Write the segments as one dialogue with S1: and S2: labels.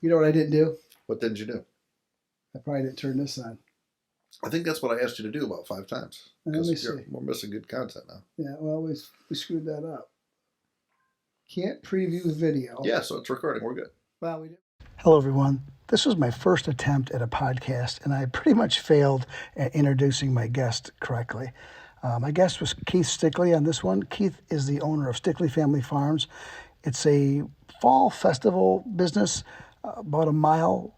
S1: You know what I didn't do?
S2: What didn't you do?
S1: I probably didn't turn this on.
S2: I think that's what I asked you to do about 5 times.
S1: Let me
S2: Because
S1: see.
S2: we're missing good content now.
S1: Yeah, well, we screwed that up. Can't preview video.
S2: Yeah, so it's recording. We're good.
S1: Well, we did. Hello, everyone. This was my first attempt at a podcast, and I pretty much failed at introducing my guest correctly. My guest was Keith Stickley on this one. Keith is the owner of Stickley Family Farms. It's a fall festival business about a mile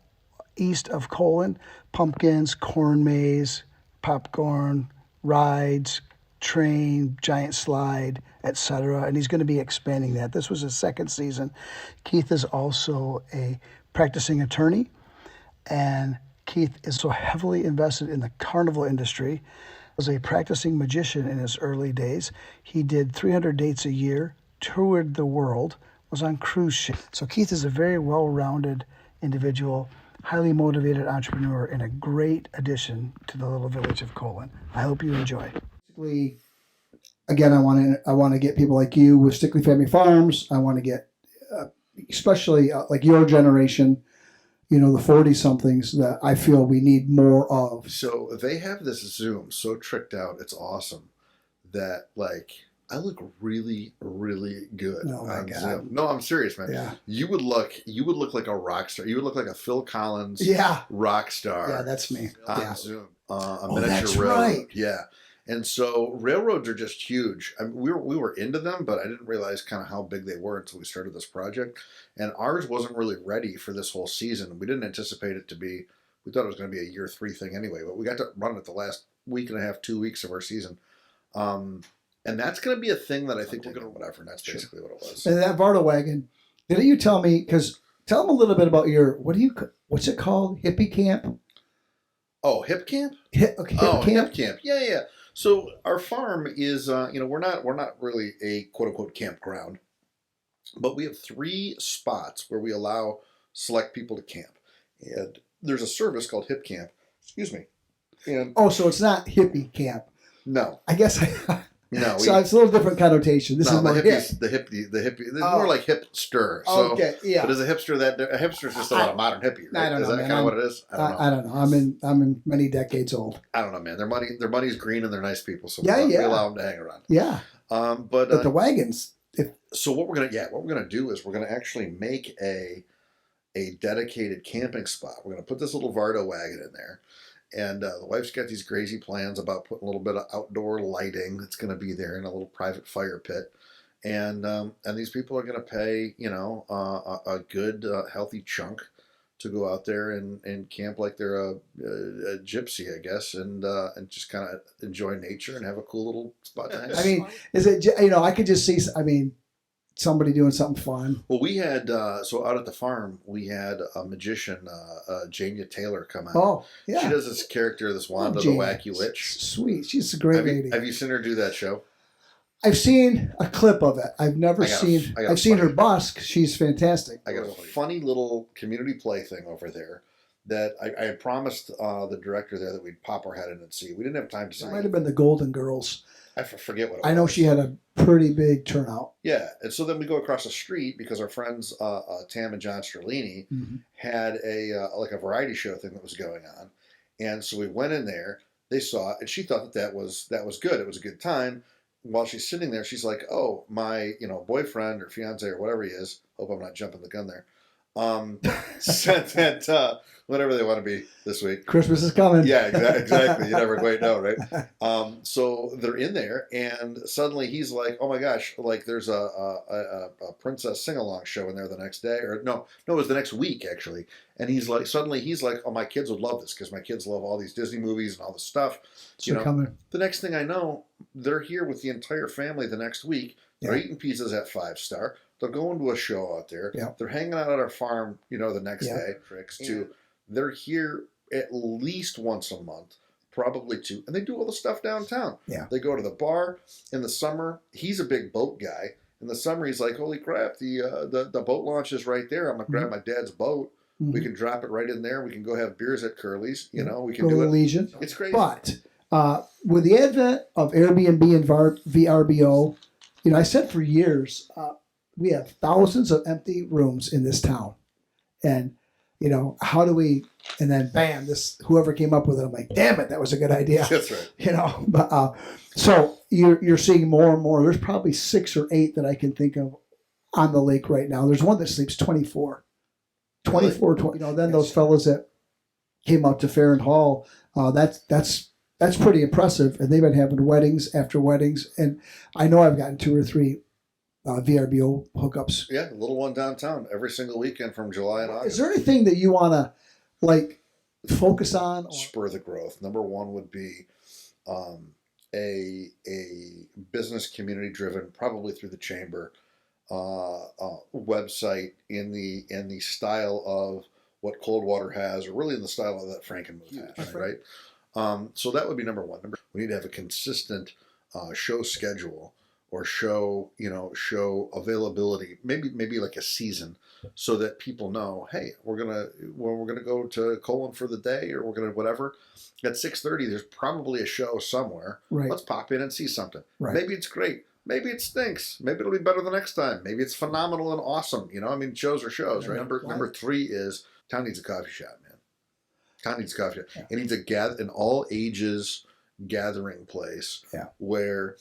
S1: east of Colon. Pumpkins, corn maze, popcorn, rides, train, giant slide, etc. And he's going to be expanding that. This was his second season. Keith is also a practicing attorney, and Keith is so heavily invested in the carnival industry. Was a practicing magician in his early days. He did 300 dates a year, toured the world, was on cruise ships. So Keith is a very well-rounded individual, highly motivated entrepreneur, and a great addition to the little village of Colon. I hope you enjoy. Basically, again, I want to get people like you with Stickley Family Farms. I want to get, especially like your generation, you know, the 40-somethings that I feel we need more of.
S2: So they have this Zoom so tricked out. It's awesome that, like, I look really, really good on Zoom. No, I'm serious, man.
S1: Yeah.
S2: You would look like a rock star. You would look like a Phil Collins rock star.
S1: Yeah, that's me.
S2: On Zoom. A
S1: miniature
S2: that's
S1: railroad.
S2: Right. Yeah. And so railroads are just huge. I mean, we were into them, but I didn't realize kind of how big they were until we started this project. And ours wasn't really ready for this whole season. We didn't anticipate it to be. We thought it was going to be a year 3 thing anyway. But we got to run it the last week and a half, 2 weeks of our season. And that's going to be a thing that I think we're going to whatever. And that's basically what it was.
S1: And that Varda wagon, didn't you tell me? Because tell them a little bit about your what's it called? Hippie camp?
S2: Oh, hip camp?
S1: Hip camp?
S2: Hip camp. Yeah. So our farm is, we're not really a quote unquote campground, but we have 3 spots where we allow select people to camp, and there's a service called Hip Camp. Excuse me. And
S1: so it's not hippie camp.
S2: No,
S1: I guess.
S2: No,
S1: so it's a little different connotation. This is more
S2: the hippie. It's more like hipster. So,
S1: okay, yeah.
S2: But is a hipster a hipster is just a modern hippie? Right?
S1: I don't know.
S2: Is that kind of what it is?
S1: I don't know. I'm in many decades old.
S2: I don't know, man. Their money's green and they're nice people, so we allow them to hang around.
S1: Yeah. But the wagons.
S2: So what we're gonna do is we're gonna actually make a dedicated camping spot. We're gonna put this little Varda wagon in there. And the wife's got these crazy plans about putting a little bit of outdoor lighting that's going to be there in a little private fire pit. And these people are going to pay, a good, healthy chunk to go out there and camp like they're a gypsy, I guess, and just kind of enjoy nature and have a cool little spot to hang.
S1: I mean, is it, I could just see, somebody doing something fun.
S2: Well, we had so out at the farm we had a magician, Jania Taylor, come out.
S1: Oh, yeah.
S2: She does this character, this Wanda the Wacky Witch.
S1: Sweet, she's a great lady.
S2: Have you seen her do that show?
S1: I've seen a clip of it. I've never seen. I've seen her busk. She's fantastic.
S2: I got a funny little community play thing over there that I had promised the director there that we'd pop our head in and see. We didn't have time to see.
S1: It might have been the Golden Girls.
S2: I forget what it was.
S1: I know she had a pretty big turnout.
S2: Yeah, and so then we go across the street because our friends Tam and John Sterlini had a variety show thing that was going on, and so we went in there. They saw it, and she thought that was good. It was a good time. While she's sitting there, she's like, "Oh, my boyfriend or fiance or whatever he is. Hope I'm not jumping the gun there. Said that whatever they want to be this week.
S1: Christmas is coming.
S2: Yeah, exactly. You never quite know, right? So they're in there, and suddenly he's like, "Oh my gosh!" Like there's a princess sing-along show in there the next day, or no, it was the next week actually. And he's like, "Oh, my kids would love this because my kids love all these Disney movies and all this stuff."
S1: Coming.
S2: The next thing I know, they're here with the entire family the next week. They're eating pizzas at 5 Star. They're going to a show out there.
S1: Yeah.
S2: They're hanging out at our farm, the next day. They're here at least once a month, probably 2, and they do all the stuff downtown.
S1: Yeah.
S2: They go to the bar in the summer. He's a big boat guy. In the summer, he's like, "Holy crap! The boat launch is right there. I'm gonna grab my dad's boat. We can drop it right in there. We can go have beers at Curly's. We can do it.
S1: Legion.
S2: It's crazy."
S1: But with the advent of Airbnb and VRBO, I said for years, we have thousands of empty rooms in this town. And how do we, and then bam, whoever came up with it, I'm like, damn it, that was a good idea.
S2: That's right.
S1: But so you're seeing more and more. There's probably 6 or 8 that I can think of on the lake right now. There's one that sleeps 24. 24, 20, then those fellas that came out to Fair and Hall, that's pretty impressive. And they've been having weddings after weddings. And I know I've gotten 2 or 3 VRBO hookups.
S2: Yeah, the little one downtown every single weekend from July and August.
S1: Is there anything that you want to focus on? Or?
S2: Spur the growth. Number one would be a business community driven, probably through the chamber, website in the style of what Coldwater has, or really in the style of that Frankenmuth has, right? So that would be number one. We need to have a consistent show schedule or show availability, maybe like a season, so that people know, hey, we're gonna go to Colon for the day, or we're gonna whatever. At 6:30, there's probably a show somewhere.
S1: Right.
S2: Let's pop in and see something.
S1: Right.
S2: Maybe it's great. Maybe it stinks. Maybe it'll be better the next time. Maybe it's phenomenal and awesome. Shows are shows, right? Number 3 is town needs a coffee shop, man. Town needs a coffee shop. Yeah. It needs an all ages gathering place.
S1: Yeah.
S2: Where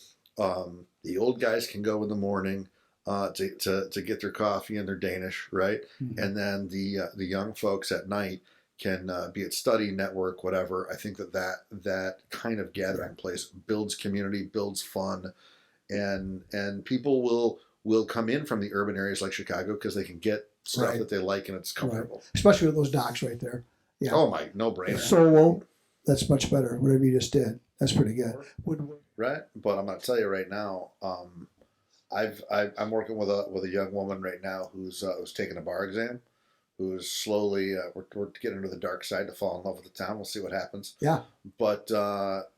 S2: the old guys can go in the morning to get their coffee and their Danish, right? Mm-hmm. And then the young folks at night can be at study, network, whatever. I think that kind of gathering place builds community, builds fun, and people will come in from the urban areas like Chicago because they can get stuff that they like and it's comfortable.
S1: Right. Especially with those docks right there. Yeah.
S2: Oh my, no brainer.
S1: Solo, that's much better. Whatever you just did, that's pretty good.
S2: Right, but I'm gonna tell you right now, I'm working with a young woman right now who's taking a bar exam, who's slowly we're getting into the dark side to fall in love with the town. We'll see what happens.
S1: Yeah.
S2: But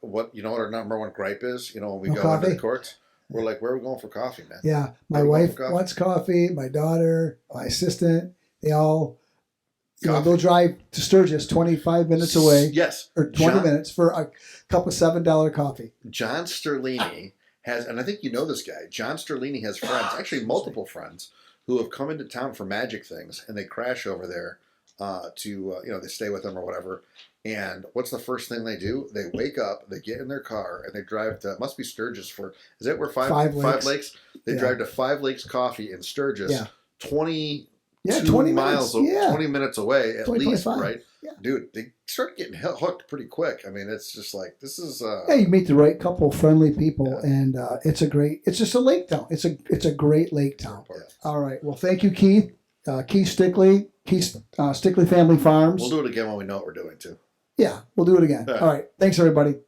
S2: what our number one gripe is, when we go
S1: coffee?
S2: into the courts, we're like, where are we going for coffee, man?
S1: Yeah, my wife wants coffee. My daughter, my assistant, they all. They'll drive to Sturgis 25 minutes away.
S2: Yes.
S1: Or 20 minutes for a cup of $7 coffee.
S2: John Sterlini has, and I think you know this guy, John Sterlini has friends, actually multiple friends, who have come into town for magic things, and they crash over there they stay with them or whatever. And what's the first thing they do? They wake up, they get in their car, and they drive to, it must be Sturgis is that where Five Lakes? They drive to 5 Lakes Coffee in Sturgis, 20 miles, 20 minutes away at least, right? Yeah. Dude, they start getting hooked pretty quick. I mean, it's just like, this is...
S1: you meet the right couple of friendly people, and it's just a lake town. It's a great lake town. Yeah. All right. Well, thank you, Keith. Keith Stickley, Stickley Family Farms.
S2: We'll do it again when we know what we're doing, too.
S1: Yeah, we'll do it again. All right. Thanks, everybody.